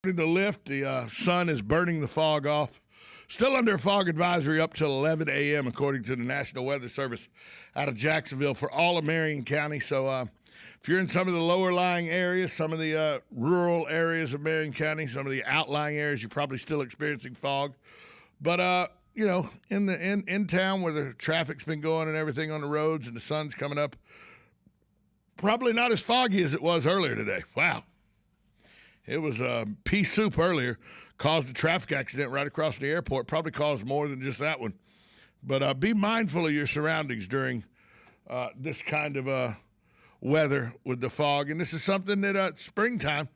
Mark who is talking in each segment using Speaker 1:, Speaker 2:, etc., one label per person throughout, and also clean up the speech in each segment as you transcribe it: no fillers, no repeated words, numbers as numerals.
Speaker 1: The lift, the sun is burning the fog off. Still under a fog advisory up till 11 a.m., according to the National Weather Service out of Jacksonville for all of Marion County. So if you're in some of the lower-lying areas, some of the rural areas of Marion County, some of the outlying areas, you're probably still experiencing fog. But, in town where the traffic's been going and everything on the roads and the sun's coming up, probably not as foggy as it was earlier today. Wow. It was pea soup earlier, caused a traffic accident right across the airport. Probably caused more than just that one. But be mindful of your surroundings during this kind of weather with the fog. And this is something that springtime,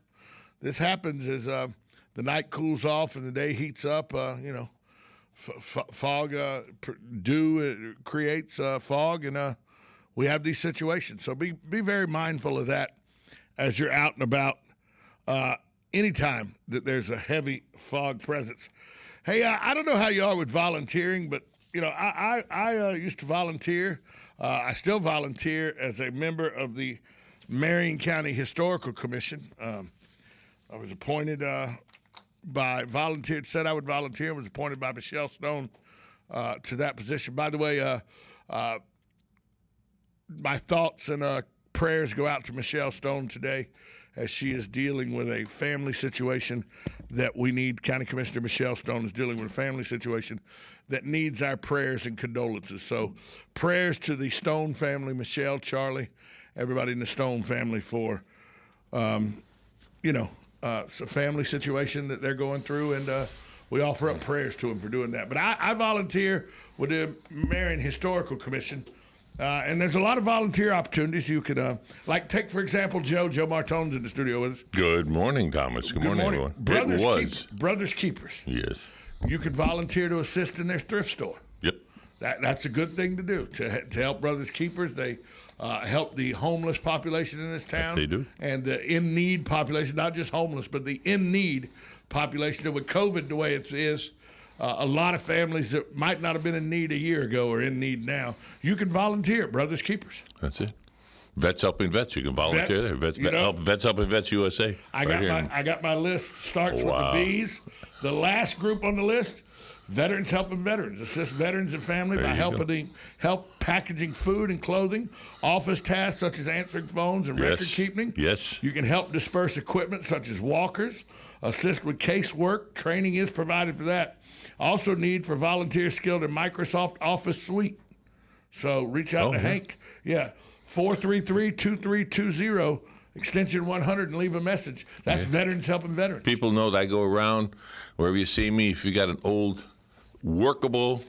Speaker 1: this happens as the night cools off and the day heats up. Fog, dew creates fog, and we have these situations. So be very mindful of that as you're out and about. Anytime that there's a heavy fog presence. Hey, I don't know how you are with volunteering, but, I used to volunteer. I still volunteer as a member of the Marion County Historical Commission. I was appointed said I would volunteer, and was appointed by Michelle Stone to that position. By the way, my thoughts and prayers go out to Michelle Stone today, as she is dealing with a family situation that we need. County Commissioner Michelle Stone is dealing with a family situation that needs our prayers and condolences. So prayers to the Stone family, Michelle, Charlie, everybody in the Stone family for, it's a family situation that they're going through, and we offer up prayers to them for doing that. But I volunteer with the Marion Historical Commission. And there's a lot of volunteer opportunities. You could, take, for example, Joe Martone's in the studio with us.
Speaker 2: Good morning, Thomas. Good morning, everyone.
Speaker 1: Brothers Keepers.
Speaker 2: Yes.
Speaker 1: You could volunteer to assist in their thrift store.
Speaker 2: Yep.
Speaker 1: That's a good thing to do, to help Brothers Keepers. They help the homeless population in this town.
Speaker 2: They do.
Speaker 1: And the in-need population, not just homeless, but the in-need population. And with COVID the way it is, a lot of families that might not have been in need a year ago are in need now. You can volunteer at Brothers Keepers.
Speaker 2: That's it. Vets Helping Vets. You can volunteer there. Vets Helping Vets USA.
Speaker 1: I got my list. Starts with the B's. The last group on the list, Veterans Helping Veterans. Assist veterans and family by help packaging food and clothing, office tasks such as answering phones and record keeping.
Speaker 2: Yes.
Speaker 1: You can help disperse equipment such as walkers, assist with casework. Training is provided for that. Also need for volunteers skilled in Microsoft Office Suite. So reach out to Hank. Yeah, 433-2320, extension 100, and leave a message. That's Veterans Helping Veterans.
Speaker 2: People know that I go around wherever you see me. If you got an old workable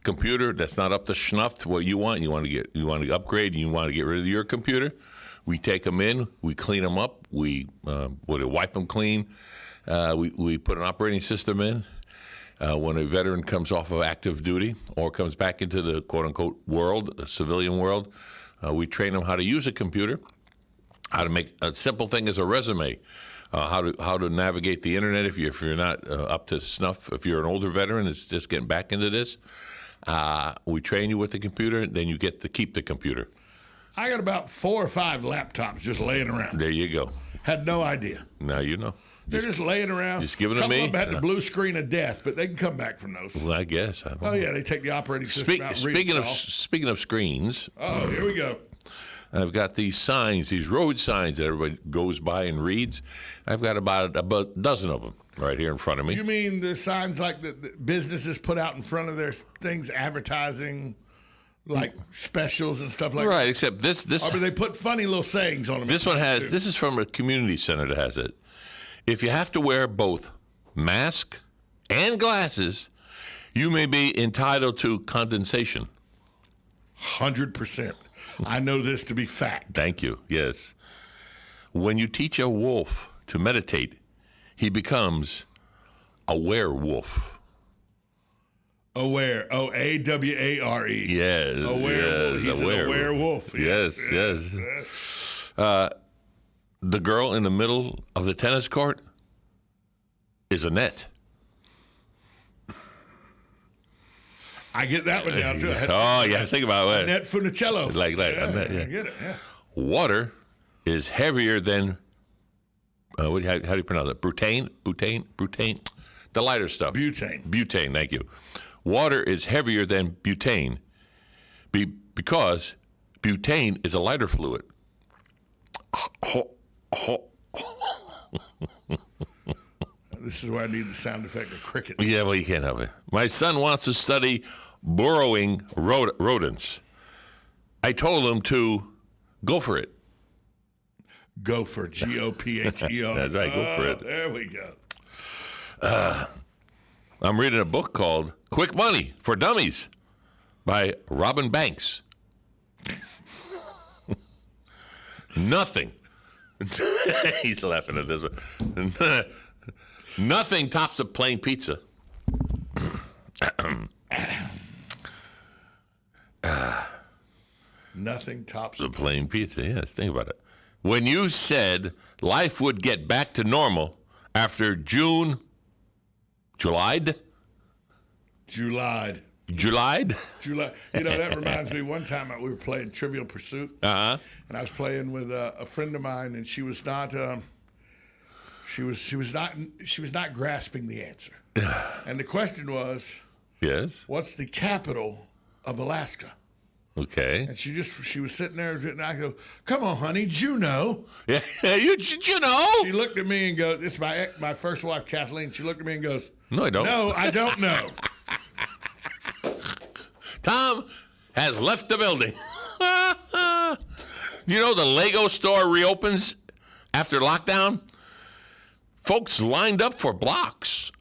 Speaker 2: computer that's not up to snuff to what you want to upgrade, and you want to get rid of your computer, we take them in, we clean them up, we wipe them clean, we put an operating system in. When a veteran comes off of active duty or comes back into the quote-unquote world, the civilian world, we train them how to use a computer, how to make a simple thing as a resume, how to navigate the internet if you're not up to snuff. If you're an older veteran that's just getting back into this, we train you with the computer, then you get to keep the computer.
Speaker 1: I got about 4 or 5 laptops just laying around.
Speaker 2: There you go.
Speaker 1: Had no idea.
Speaker 2: Now you know.
Speaker 1: They're just laying around.
Speaker 2: Just giving them to me.
Speaker 1: Some of them had the blue screen of death, but they can come back from those.
Speaker 2: Well, I guess. I don't know.
Speaker 1: Yeah, they take the operating system out and
Speaker 2: Speaking of screens.
Speaker 1: Oh, here we go.
Speaker 2: I've got these signs, these road signs that everybody goes by and reads. I've got about a dozen of them right here in front of me.
Speaker 1: You mean the signs like the businesses put out in front of their things advertising, like specials and stuff like that?
Speaker 2: Right, except this.
Speaker 1: Or they put funny little sayings on them.
Speaker 2: This one has. This is from a community center that has it. If you have to wear both mask and glasses, you may be entitled to condensation.
Speaker 1: 100%. I know this to be fact.
Speaker 2: Thank you. Yes. When you teach a wolf to meditate, he becomes a werewolf.
Speaker 1: Aware. O-A-W-A-R-E.
Speaker 2: Yes.
Speaker 1: A werewolf. He's a werewolf.
Speaker 2: Yes. The girl in the middle of the tennis court is a net.
Speaker 1: I get that one down, too.
Speaker 2: Think about it.
Speaker 1: Net Funicello.
Speaker 2: Like that.
Speaker 1: Yeah, I get it,
Speaker 2: Water is heavier than How do you pronounce it? Butane. The lighter stuff. Butane. Thank you. Water is heavier than butane because butane is a lighter fluid.
Speaker 1: This is why I need the sound effect of cricket.
Speaker 2: Yeah, well, you can't help it. My son wants to study burrowing rodents. I told him to go for it.
Speaker 1: Gopher, G-O-P-H-E-R.
Speaker 2: That's right, go for it.
Speaker 1: There we go.
Speaker 2: I'm reading a book called Quick Money for Dummies by Robin Banks. Nothing. He's laughing at this one. Nothing tops a plain pizza.
Speaker 1: Nothing tops
Speaker 2: a plain pizza. Yes, think about it. When you said life would get back to normal after July?
Speaker 1: July.
Speaker 2: You
Speaker 1: know, that reminds me. One time we were playing Trivial Pursuit, and I was playing with a friend of mine, and she was not. She was not grasping the answer. And the question was,
Speaker 2: yes,
Speaker 1: what's the capital of Alaska?
Speaker 2: Okay.
Speaker 1: And she was sitting there, and I go, "Come on, honey, Juneau."
Speaker 2: Yeah, Juneau.
Speaker 1: She looked at me and goes, "It's my first wife, Kathleen." She looked at me and goes,
Speaker 2: "No, I don't.
Speaker 1: No, I don't know."
Speaker 2: Tom has left the building. You know the Lego store reopens after lockdown? Folks lined up for blocks.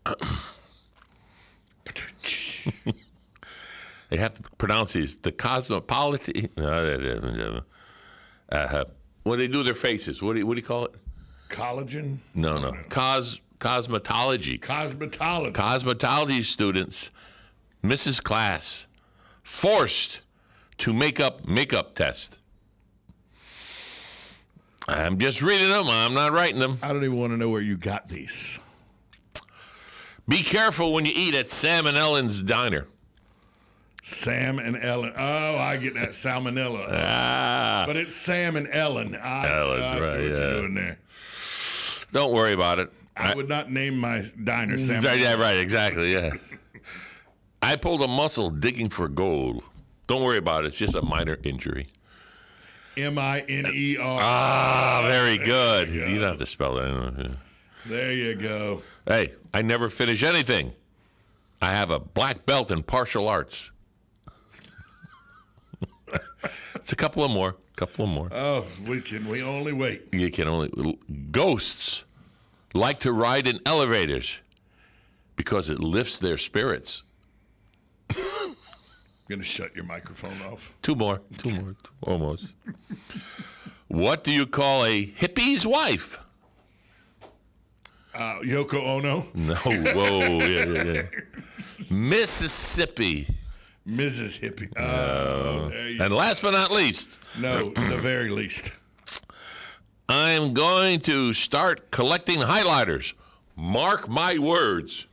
Speaker 2: They have to pronounce these. The cosmopolitan. When they do their faces, what do you call it?
Speaker 1: Collagen?
Speaker 2: No. Cosmetology. Cosmetology students, Mrs. Class, forced to make up makeup test. I'm just reading them. I'm not writing them.
Speaker 1: I don't even want to know where you got these.
Speaker 2: Be careful when you eat at Sam and Ellen's diner.
Speaker 1: Sam and Ellen. Oh, I get that salmonella. But it's Sam and Ellen. I see what you're doing there.
Speaker 2: Don't worry about it.
Speaker 1: I would not name my diner Sam.
Speaker 2: Yeah, right, exactly, yeah. I pulled a muscle digging for gold. Don't worry about it. It's just a minor injury.
Speaker 1: Miner.
Speaker 2: Very good. You don't have to spell it anyway.
Speaker 1: There you go.
Speaker 2: Hey, I never finish anything. I have a black belt in martial arts. It's a couple of more.
Speaker 1: Oh, we only wait.
Speaker 2: You can only. Ghosts like to ride in elevators because it lifts their spirits.
Speaker 1: I'm going to shut your microphone off.
Speaker 2: Two more, almost. What do you call a hippie's wife?
Speaker 1: Yoko Ono.
Speaker 2: No, whoa, yeah. Mississippi.
Speaker 1: Mrs. Hippie. Oh, there you
Speaker 2: And last but not least.
Speaker 1: No, the very least.
Speaker 2: I'm going to start collecting highlighters. Mark my words.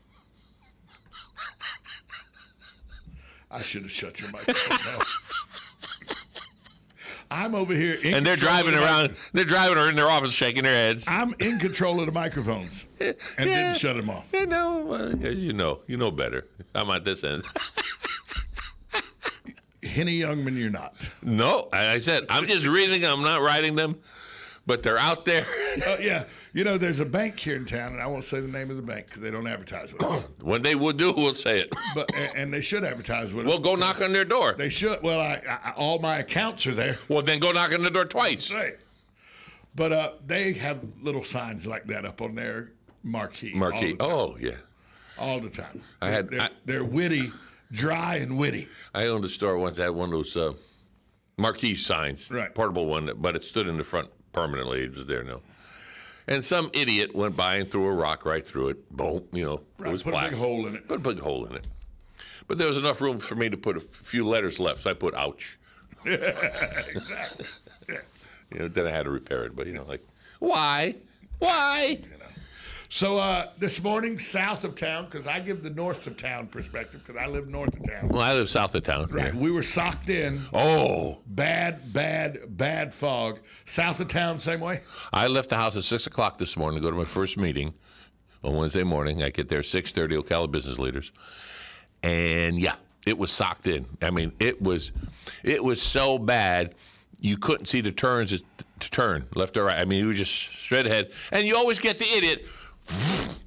Speaker 1: I should have shut your microphone off. I'm over here
Speaker 2: and they're driving around. They're driving around in their office shaking their heads.
Speaker 1: I'm in control of the microphones and didn't shut them off.
Speaker 2: You know better. I'm at this end.
Speaker 1: Henny Youngman, you're not.
Speaker 2: No, I said, I'm just reading them. I'm not writing them. But they're out there.
Speaker 1: Yeah. You know, there's a bank here in town, and I won't say the name of the bank because they don't advertise with it.
Speaker 2: When they would do, we'll say it.
Speaker 1: And they should advertise with it.
Speaker 2: We'll go knock on their door.
Speaker 1: They should. Well, all my accounts are there.
Speaker 2: Well, then go knock on the door twice.
Speaker 1: Right. But they have little signs like that up on their marquee.
Speaker 2: Oh, yeah.
Speaker 1: All the time. They're witty, dry and witty.
Speaker 2: I owned a store once that had one of those marquee signs.
Speaker 1: Right.
Speaker 2: Portable one, but it stood in the front permanently. It was there now. And some idiot went by and threw a rock right through it. Boom, it was
Speaker 1: put
Speaker 2: plastic.
Speaker 1: a big hole in it.
Speaker 2: Put a big hole in it. But there was enough room for me to put a few letters left, so I put ouch.
Speaker 1: Exactly. Yeah.
Speaker 2: Then I had to repair it. But, why? Why?
Speaker 1: So this morning, south of town, because I give the north of town perspective, because I live north of town.
Speaker 2: Well, I live south of town.
Speaker 1: Right.
Speaker 2: Yeah.
Speaker 1: We were socked in.
Speaker 2: Oh.
Speaker 1: Bad fog. South of town, same way?
Speaker 2: I left the house at 6 o'clock this morning to go to my first meeting on Wednesday morning. I get there at 6:30, Ocala business leaders. And, yeah, it was socked in. I mean, it was so bad you couldn't see the turns to turn left or right. I mean, you were just straight ahead. And you always get the idiot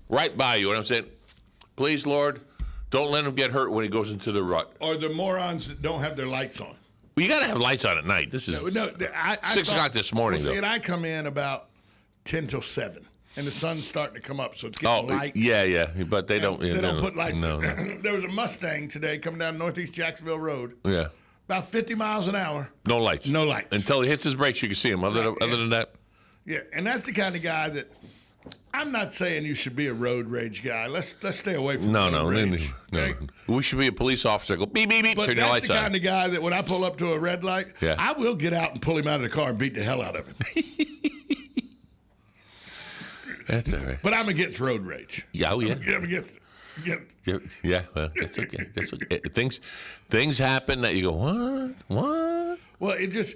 Speaker 2: right by you. And I'm saying, please, Lord, don't let him get hurt when he goes into the rut.
Speaker 1: Or the morons that don't have their lights on.
Speaker 2: Well, you got to have lights on at night. This is
Speaker 1: I
Speaker 2: 6 o'clock this morning,
Speaker 1: well, see,
Speaker 2: though.
Speaker 1: and I come in about 10 till 7, and the sun's starting to come up, so it's getting light.
Speaker 2: Yeah, but they don't.
Speaker 1: They don't put lights.
Speaker 2: No.
Speaker 1: There was a Mustang today coming down Northeast Jacksonville Road.
Speaker 2: Yeah.
Speaker 1: About 50 miles an hour.
Speaker 2: No lights.
Speaker 1: No lights.
Speaker 2: Until he hits his brakes, you can see him. Other than that.
Speaker 1: Yeah, and that's the kind of guy that I'm not saying you should be a road rage guy. Let's stay away from road rage.
Speaker 2: No.
Speaker 1: Okay?
Speaker 2: We should be a police officer. Go beep, beep, beep,
Speaker 1: But
Speaker 2: turn your
Speaker 1: that's
Speaker 2: lights
Speaker 1: the
Speaker 2: on.
Speaker 1: kind of guy that when I pull up to a red light,
Speaker 2: Yeah.
Speaker 1: I will get out and pull him out of the car and beat the hell out of him.
Speaker 2: That's all right.
Speaker 1: But I'm against road rage.
Speaker 2: Yeah, oh, yeah.
Speaker 1: I'm against it.
Speaker 2: Yeah, well, that's okay. That's okay. Things happen that you go, what?
Speaker 1: Well, this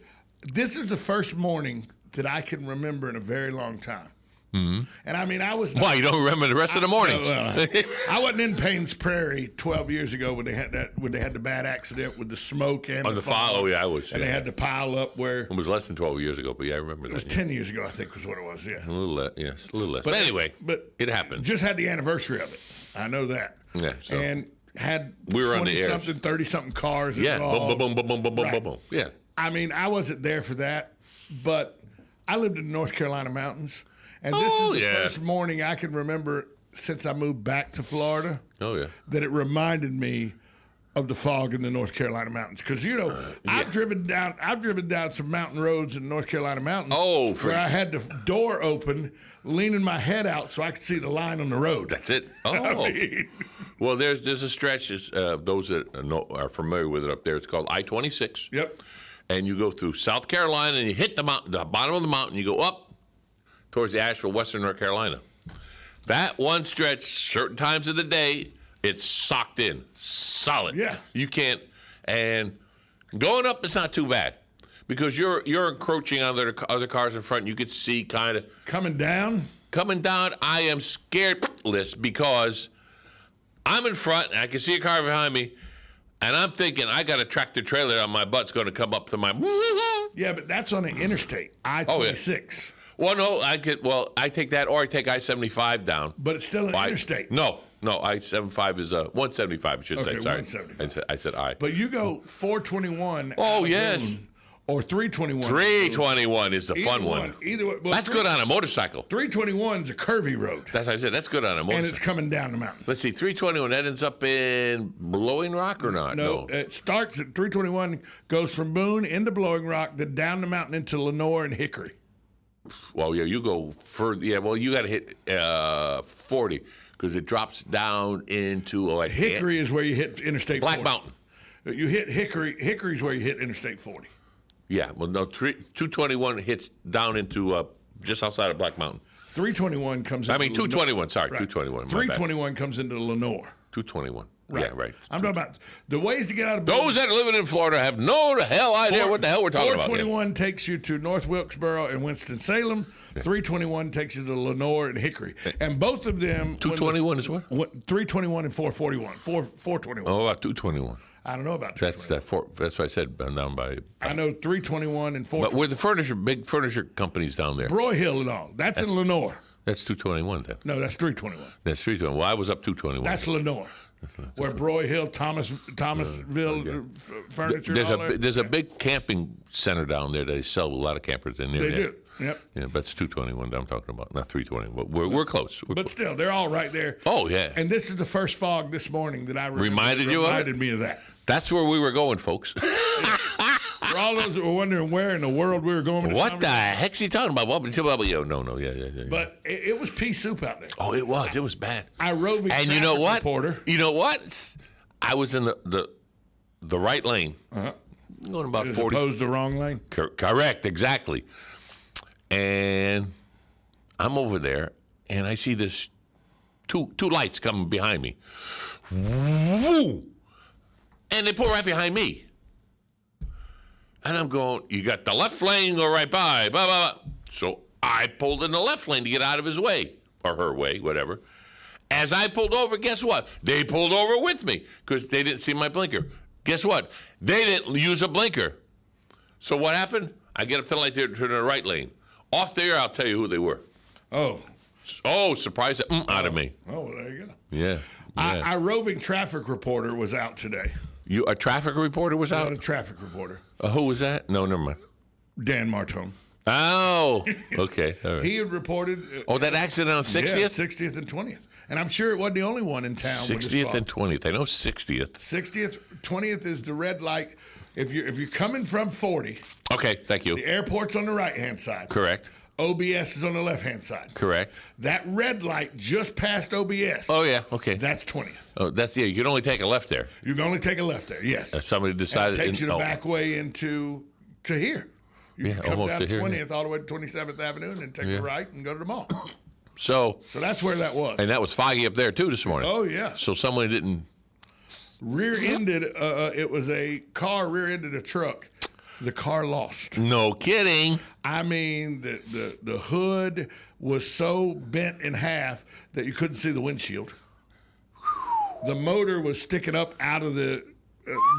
Speaker 1: is the first morning that I can remember in a very long time. Mm-hmm. And I mean, I was.
Speaker 2: Why, you don't remember the rest of the mornings?
Speaker 1: I wasn't in Payne's Prairie 12 years ago when they had the bad accident with the smoke and
Speaker 2: On the fire. Oh, yeah, I was.
Speaker 1: And they had to pile up where.
Speaker 2: It was less than 12 years ago, but yeah, I remember that.
Speaker 1: It was 10 years ago, I think, was what it was. Yeah.
Speaker 2: A little less. Yes, a little less. But anyway, it happened.
Speaker 1: Just had the anniversary of it. I know that.
Speaker 2: Yeah. So.
Speaker 1: And had
Speaker 2: we were on the air.
Speaker 1: 30-something cars.
Speaker 2: Yeah.
Speaker 1: Involved.
Speaker 2: Boom. Yeah.
Speaker 1: I mean, I wasn't there for that, but I lived in the North Carolina mountains. And this is the first morning I can remember since I moved back to Florida.
Speaker 2: Oh, yeah.
Speaker 1: That it reminded me of the fog in the North Carolina mountains. Because, I've driven down some mountain roads in the North Carolina mountains where I had the door open, leaning my head out so I could see the line on the road.
Speaker 2: That's it. Oh.
Speaker 1: I mean,
Speaker 2: well, there's a stretch, those that are familiar with it up there, it's called I-26.
Speaker 1: Yep.
Speaker 2: And you go through South Carolina and you hit the bottom of the mountain, you go up towards the Asheville, western North Carolina. That one stretch, certain times of the day, it's socked in, solid.
Speaker 1: Yeah.
Speaker 2: You can't, and going up, it's not too bad because you're encroaching on the other cars in front. You could see kind of.
Speaker 1: Coming down,
Speaker 2: I am scaredless because I'm in front and I can see a car behind me, and I'm thinking I got a tractor trailer on my butt's going to come up to my.
Speaker 1: Yeah, but that's on the interstate, I-26.
Speaker 2: Oh, yeah. Well, no, I take that or I take I-75 down.
Speaker 1: But it's still an interstate.
Speaker 2: No, I-75 is 175, I should say. Sorry.
Speaker 1: 175.
Speaker 2: I said I.
Speaker 1: But you go 421.
Speaker 2: Oh, yes.
Speaker 1: Boone, or 321.
Speaker 2: 321 is the fun one.
Speaker 1: Either way. Well,
Speaker 2: that's good on a motorcycle.
Speaker 1: 321 is a curvy road.
Speaker 2: That's what I said. That's good on a motorcycle.
Speaker 1: And it's coming down the mountain.
Speaker 2: Let's see, 321, that ends up in Blowing Rock or not?
Speaker 1: No, it starts at 321, goes from Boone into Blowing Rock, then down the mountain into Lenore and Hickory.
Speaker 2: Well, yeah, you go further. Yeah, well, you got to hit 40 because it drops down into
Speaker 1: Hickory is where you hit Interstate 40.
Speaker 2: Black Mountain.
Speaker 1: You hit Hickory. Hickory's where you hit Interstate 40.
Speaker 2: Yeah, well, no, 221 hits down into just outside of Black Mountain.
Speaker 1: 321 comes into
Speaker 2: 221, sorry,
Speaker 1: right.
Speaker 2: 221.
Speaker 1: 321 comes into Lenore.
Speaker 2: 221.
Speaker 1: Right.
Speaker 2: Yeah, right.
Speaker 1: I'm talking about the ways to get out of Boone.
Speaker 2: Those that are living in Florida have no hell idea what the hell we're talking about.
Speaker 1: 421 takes you to North Wilkesboro and Winston-Salem. 321 takes you to Lenore and Hickory. And both of them...
Speaker 2: 221 is what?
Speaker 1: 321 and 441. 421.
Speaker 2: Oh, about 221.
Speaker 1: I don't know about 221.
Speaker 2: That's what I said down by...
Speaker 1: I know 321 and 421.
Speaker 2: But we're the big furniture companies down there.
Speaker 1: Broy Hill and all. That's in Lenore.
Speaker 2: That's 221 then.
Speaker 1: No, that's 321.
Speaker 2: That's 321. Well, I was up 221.
Speaker 1: That's Lenore. Where Broy Hill, Thomasville furniture.
Speaker 2: There's a big camping center down there. They sell a lot of campers in there.
Speaker 1: They do. Yep.
Speaker 2: Yeah, that's 221 that I'm talking about, not 320. But we're close.
Speaker 1: But still, they're all right there.
Speaker 2: Oh yeah.
Speaker 1: And this is the first fog this morning that I reminded me of that.
Speaker 2: That's where we were going, folks.
Speaker 1: For all those who were wondering where in the world we were going.
Speaker 2: What the heck's he talking about? What? No, yeah.
Speaker 1: But it was pea soup out there.
Speaker 2: Oh, it was. It was bad.
Speaker 1: I roving
Speaker 2: and you know what?
Speaker 1: Reporter.
Speaker 2: You know what? I was in the right lane.
Speaker 1: Uh-huh.
Speaker 2: Going about
Speaker 1: As
Speaker 2: 40.
Speaker 1: opposed to the wrong lane?
Speaker 2: Correct, exactly. And I'm over there, and I see this two lights coming behind me. Woo! And they pull right behind me. And I'm going, you got the left lane, go right by, blah, blah, blah. So I pulled in the left lane to get out of his way, or her way, whatever. As I pulled over, guess what? They pulled over with me because they didn't see my blinker. Guess what? They didn't use a blinker. So what happened? I get up to the light there to the right lane. Off there, I'll tell you who they were. Oh, surprise out of me.
Speaker 1: Oh, well, there you go.
Speaker 2: Yeah.
Speaker 1: Our roving traffic reporter was out today.
Speaker 2: A traffic reporter was out?
Speaker 1: Not a traffic reporter.
Speaker 2: Who was that? No, never mind.
Speaker 1: Dan Martone.
Speaker 2: Oh, okay. All right.
Speaker 1: He had reported.
Speaker 2: That accident on 60th?
Speaker 1: Yeah, 60th and 20th. And I'm sure it wasn't the only one in town.
Speaker 2: 60th and 20th. I know 60th.
Speaker 1: 60th, 20th is the red light. If you're coming from 40.
Speaker 2: Okay, thank you.
Speaker 1: The airport's on the right-hand side.
Speaker 2: Correct.
Speaker 1: OBS is on the left-hand side.
Speaker 2: Correct.
Speaker 1: That red light just past OBS.
Speaker 2: Oh, yeah, okay.
Speaker 1: That's 20th.
Speaker 2: Oh, you can only take a left there.
Speaker 1: You can only take a left there, yes.
Speaker 2: Somebody decided.
Speaker 1: It takes you the back way into here. You can come
Speaker 2: almost
Speaker 1: down
Speaker 2: to here.
Speaker 1: 20th all the way to 27th Avenue and then take a right and go to the mall.
Speaker 2: So
Speaker 1: that's where that was.
Speaker 2: And that was foggy up there, too, this morning.
Speaker 1: Oh, yeah.
Speaker 2: So someone didn't.
Speaker 1: Rear-ended, it was a car rear-ended a truck. The car lost.
Speaker 2: No kidding.
Speaker 1: I mean, the hood was so bent in half that you couldn't see the windshield. The motor was sticking up out of the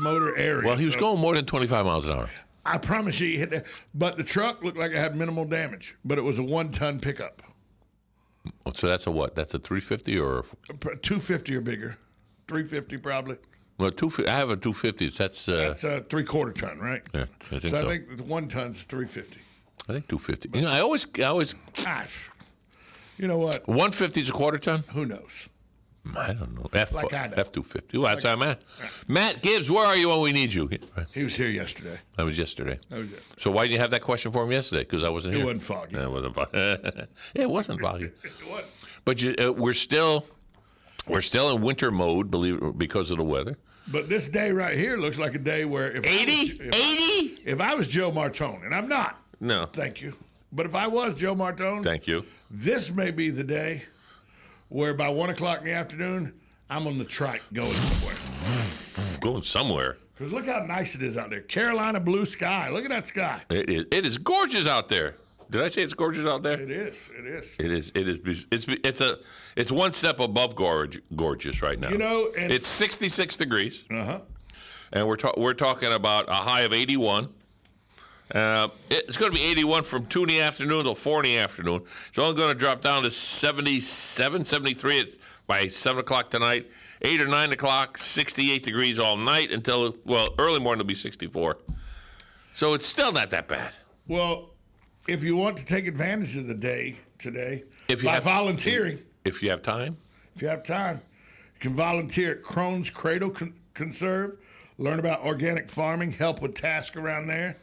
Speaker 1: motor area.
Speaker 2: Well, he was going more than 25 miles an hour.
Speaker 1: I promise you, he hit that. But the truck looked like it had minimal damage, but it was a 1-ton pickup.
Speaker 2: So that's a what? That's a 350 or?
Speaker 1: 250 or bigger. 350 probably.
Speaker 2: Well, 250. I have a 250. That's
Speaker 1: a 3/4 ton, right?
Speaker 2: Yeah, I think so.
Speaker 1: I think the 1 ton's 350.
Speaker 2: I think 250. But, I always.
Speaker 1: Gosh, you know what?
Speaker 2: 150 is a quarter ton.
Speaker 1: Who knows?
Speaker 2: I don't know.
Speaker 1: I know.
Speaker 2: F250. Well, that's our Matt. Matt Gibbs, where are you when we need you?
Speaker 1: He was here yesterday.
Speaker 2: I was yesterday. So why didn't you have that question for him yesterday? Because I wasn't here.
Speaker 1: It wasn't foggy.
Speaker 2: No, it wasn't foggy. It wasn't foggy.
Speaker 1: It wasn't.
Speaker 2: But we're still in winter mode, because of the weather.
Speaker 1: But this day right here looks like a day where if
Speaker 2: 80?
Speaker 1: If I was Joe Martone, and I'm not.
Speaker 2: No.
Speaker 1: Thank you. But if I was Joe Martone,
Speaker 2: thank you.
Speaker 1: This may be the day where by 1 o'clock in the afternoon, I'm on the trike going somewhere.
Speaker 2: Going somewhere?
Speaker 1: Because look how nice it is out there. Carolina blue sky. Look at that sky.
Speaker 2: It is gorgeous out there. Did I say it's gorgeous out there?
Speaker 1: It is. It is.
Speaker 2: It is. It's one step above gorgeous right now.
Speaker 1: You know, and
Speaker 2: it's 66 degrees.
Speaker 1: Uh-huh.
Speaker 2: And we're talking about a high of 81. It's going to be 81 from 2 in the afternoon till 4 in the afternoon. It's only going to drop down to 77, 73 by 7 o'clock tonight. 8 or 9 o'clock, 68 degrees all night until, early morning will be 64. So it's still not that bad.
Speaker 1: Well, if you want to take advantage of the day today, volunteering.
Speaker 2: If you have time.
Speaker 1: If you have time, you can volunteer at Crohn's Cradle Conserve, learn about organic farming, help with tasks around there.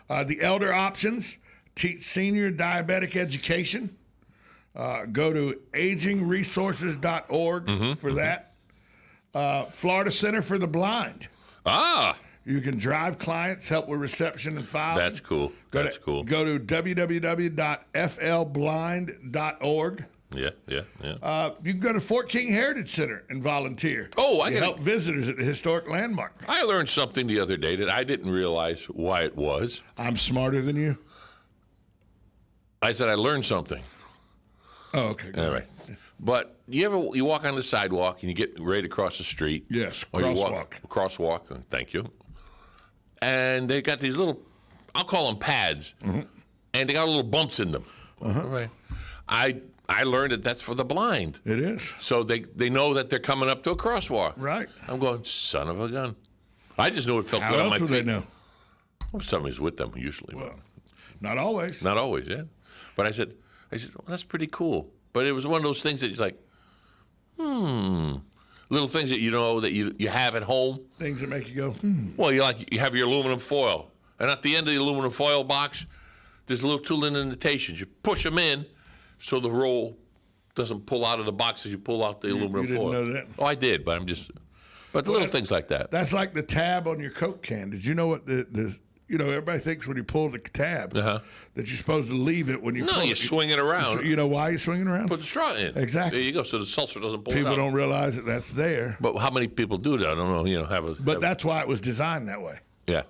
Speaker 1: The elder options, teach senior diabetic education. Go to agingresources.org for that. Florida Center for the Blind.
Speaker 2: Ah.
Speaker 1: You can drive clients, help with reception and filing.
Speaker 2: That's cool. That's cool.
Speaker 1: Go to www.flblind.org.
Speaker 2: Yeah.
Speaker 1: You can go to Fort King Heritage Center and volunteer.
Speaker 2: I can
Speaker 1: help visitors at the historic landmark.
Speaker 2: I learned something the other day that I didn't realize why it was.
Speaker 1: I'm smarter than you.
Speaker 2: I said I learned something.
Speaker 1: Oh, okay.
Speaker 2: All right. But you walk on the sidewalk and you get ready to cross the street.
Speaker 1: Yes,
Speaker 2: crosswalk. Thank you. And they got these little, I'll call them pads, and they got little bumps in them. Right. I learned that that's for the blind.
Speaker 1: It is.
Speaker 2: So they know that they're coming up to a crosswalk.
Speaker 1: Right.
Speaker 2: I'm going, son of a gun. I just knew it felt
Speaker 1: How
Speaker 2: good on
Speaker 1: else
Speaker 2: my
Speaker 1: would
Speaker 2: feet.
Speaker 1: They know?
Speaker 2: Well, somebody's with them usually.
Speaker 1: Well, not always.
Speaker 2: Not always, yeah. But I said, well, that's pretty cool. But it was one of those things that you're like, little things that you know that you have at home.
Speaker 1: Things that make you go,
Speaker 2: Well, you have your aluminum foil. And at the end of the aluminum foil box, there's little 2 little indentations. You push them in so the roll doesn't pull out of the box as you pull out the aluminum foil.
Speaker 1: You didn't know that?
Speaker 2: Oh, I did, but the little things like that.
Speaker 1: That's like the tab on your Coke can. Did you know what the everybody thinks when you pull the tab
Speaker 2: Uh-huh.
Speaker 1: that you're supposed to leave it when you pull
Speaker 2: No,
Speaker 1: it.
Speaker 2: you swing it around.
Speaker 1: You know why you're swinging around?
Speaker 2: Put the straw in.
Speaker 1: Exactly.
Speaker 2: There you go. So the seltzer doesn't pull it
Speaker 1: People
Speaker 2: out.
Speaker 1: don't realize that that's there.
Speaker 2: But how many people do that? I don't know.
Speaker 1: But that's why it was designed that way.
Speaker 2: Yeah.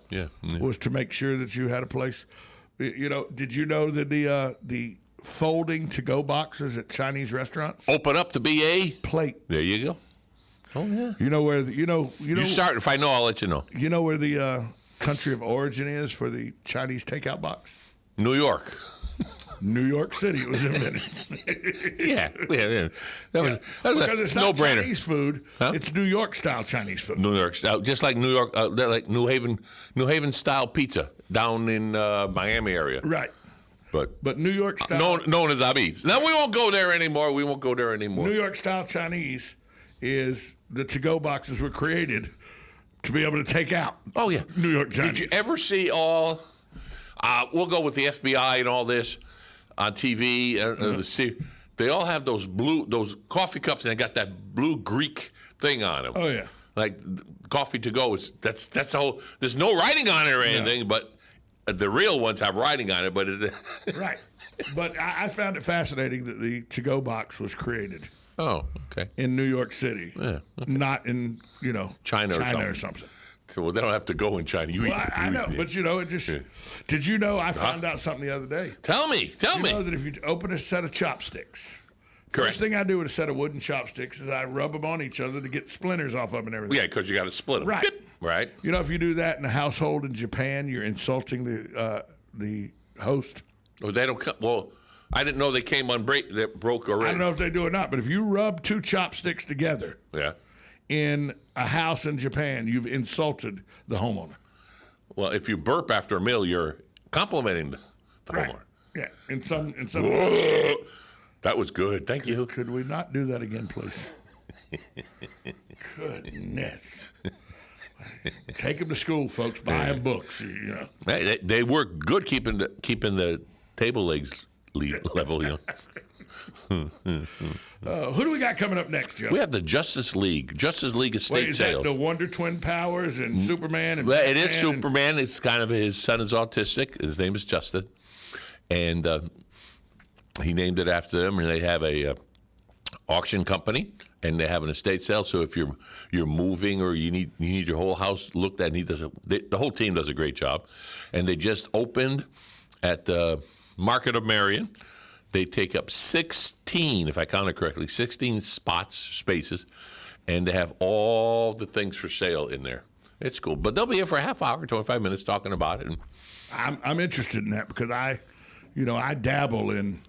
Speaker 1: Was to make sure that you had a place. Did you know that the folding to-go boxes at Chinese restaurants
Speaker 2: Open up the BA.
Speaker 1: plate?
Speaker 2: There you go. Oh yeah.
Speaker 1: You know where
Speaker 2: You start. If I know, I'll let you know.
Speaker 1: You know where the country of origin is for the Chinese takeout box?
Speaker 2: New York.
Speaker 1: New York City. It was invented.
Speaker 2: Yeah. That was
Speaker 1: Because
Speaker 2: a
Speaker 1: it's not
Speaker 2: no-brainer.
Speaker 1: Chinese food.
Speaker 2: Huh?
Speaker 1: It's New York style Chinese food.
Speaker 2: New York style, just like New York, like New Haven style pizza down in Miami area.
Speaker 1: Right.
Speaker 2: But
Speaker 1: New York style.
Speaker 2: known as Abis. Now we won't go there anymore.
Speaker 1: New York style Chinese is the to-go boxes were created to be able to take out.
Speaker 2: Oh yeah,
Speaker 1: New York Chinese.
Speaker 2: Did you ever see all? We'll go with the FBI and all this on TV. They all have those coffee cups, and they got that blue Greek thing on them.
Speaker 1: Oh yeah.
Speaker 2: Like coffee to go that's the whole. There's no writing on it or anything, but the real ones have writing on it. But
Speaker 1: Right. But I found it fascinating that the to-go box was created
Speaker 2: oh, okay.
Speaker 1: in New York City, not in
Speaker 2: China
Speaker 1: or something.
Speaker 2: So, well, they don't have to go in China.
Speaker 1: Well, I know, but it just. Did you know? I found out something the other day.
Speaker 2: Tell me.
Speaker 1: You know that if you open a set of chopsticks,
Speaker 2: Correct.
Speaker 1: first thing I do with a set of wooden chopsticks is I rub them on each other to get splinters off of them and everything.
Speaker 2: Yeah, because you got to split them.
Speaker 1: Right.
Speaker 2: Bip. Right.
Speaker 1: If you do that in a household in Japan, you're insulting the host.
Speaker 2: Oh, they don't come. Well, I didn't know they came that broke already.
Speaker 1: I don't know if they do or not, but if you rub two chopsticks together in a house in Japan, you've insulted the homeowner.
Speaker 2: Well, if you burp after a meal, you're complimenting the homeowner.
Speaker 1: Yeah, in some.
Speaker 2: That was good. Thank you.
Speaker 1: Could we not do that again, please? Goodness. Take them to school, folks. Buy them books.
Speaker 2: They work good keeping the table legs level.
Speaker 1: Who do we got coming up next, Joe?
Speaker 2: We have the Justice League estate
Speaker 1: Is
Speaker 2: sales.
Speaker 1: that the Wonder Twin powers and Superman? And
Speaker 2: Well, it is
Speaker 1: Batman
Speaker 2: Superman. It's kind of his son is autistic. His name is Justin, and he named it after them. And they have a auction company, and they have an estate sale. So if you're moving or you need your whole house looked at, and the whole team does a great job. And they just opened at the Market of Marion. They take up 16, if I counted correctly, 16 spaces, and they have all the things for sale in there. It's cool, but they'll be here for a half hour, 25 minutes talking about it. And
Speaker 1: I'm interested in that because I dabble in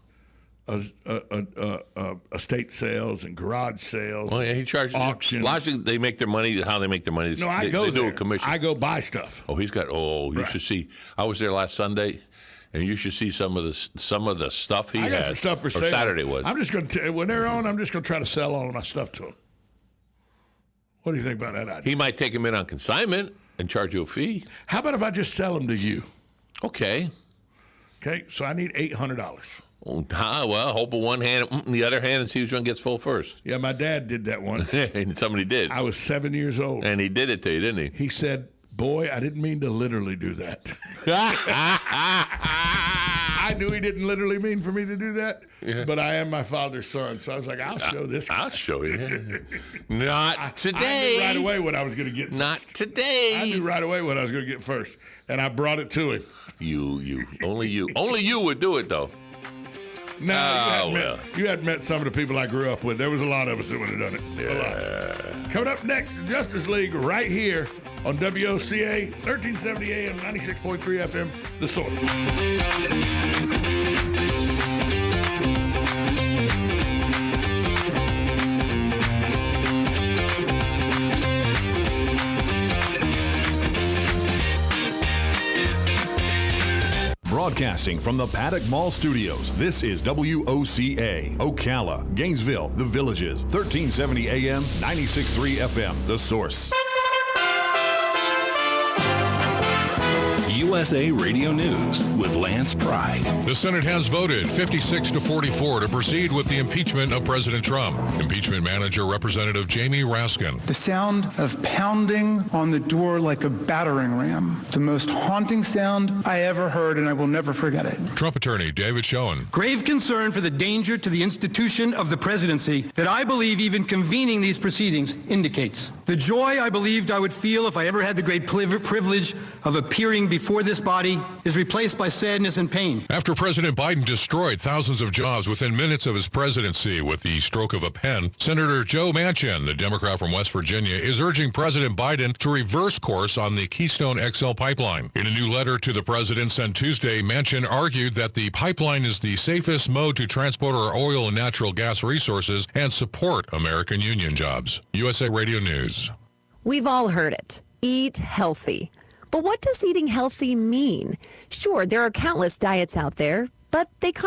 Speaker 1: estate sales and garage sales.
Speaker 2: well, yeah, he charges
Speaker 1: auctions.
Speaker 2: Largely, they make their money. How they make their money?
Speaker 1: No, I
Speaker 2: they,
Speaker 1: go
Speaker 2: they
Speaker 1: there.
Speaker 2: do a commission.
Speaker 1: I go buy stuff.
Speaker 2: Oh, he's got. Oh, you
Speaker 1: Right.
Speaker 2: should see. I was there last Sunday, and you should see some of the stuff he
Speaker 1: I
Speaker 2: has.
Speaker 1: got some stuff for
Speaker 2: or
Speaker 1: sale.
Speaker 2: Saturday was.
Speaker 1: I'm just going to when they're on. I'm just going to try to sell all of my stuff to them. What do you think about that idea?
Speaker 2: He might take them in on consignment and charge you a fee.
Speaker 1: How about if I just sell them to you?
Speaker 2: Okay.
Speaker 1: Okay, so I need $800.
Speaker 2: Well, hold with one hand in the other hand and see which one gets full first.
Speaker 1: Yeah, my dad did that once.
Speaker 2: And somebody did.
Speaker 1: I was 7 years old.
Speaker 2: And he did it to you, didn't he?
Speaker 1: He said, "Boy, I didn't mean to literally do that." I knew he didn't literally mean for me to do that, but I am my father's son, so I was like, "I'll show this guy."
Speaker 2: I'll show you. Not
Speaker 1: I
Speaker 2: today.
Speaker 1: knew right away what I was going to get.
Speaker 2: Not today.
Speaker 1: I knew right away what I was going to get first, and I brought it to him.
Speaker 2: Only you would do it though.
Speaker 1: No, you hadn't met some of the people I grew up with. There was a lot of us that would have done it.
Speaker 2: Yeah.
Speaker 1: Coming up next, Justice League right here on WOCA, 1370 AM, 96.3 FM, The Source.
Speaker 3: Broadcasting from the Paddock Mall Studios, this is WOCA, Ocala, Gainesville, The Villages, 1370 AM, 96.3 FM, The Source.
Speaker 4: USA Radio News with Lance Pry.
Speaker 5: The Senate has voted 56-44 to proceed with the impeachment of President Trump. Impeachment Manager Representative Jamie Raskin.
Speaker 6: The sound of pounding on the door like a battering ram. The most haunting sound I ever heard, and I will never forget it.
Speaker 5: Trump attorney David Schoen.
Speaker 7: Grave concern for the danger to the institution of the presidency that I believe even convening these proceedings indicates. The joy I believed I would feel if I ever had the great privilege of appearing before this body is replaced by sadness and pain.
Speaker 5: After President Biden destroyed thousands of jobs within minutes of his presidency with the stroke of a pen, Senator Joe Manchin, the Democrat from West Virginia, is urging President Biden to reverse course on the Keystone XL pipeline. In a new letter to the president sent Tuesday, Manchin argued that the pipeline is the safest mode to transport our oil and natural gas resources and support American union jobs. USA Radio News.
Speaker 8: We've all heard it. Eat healthy. But what does eating healthy mean? Sure, there are countless diets out there, but they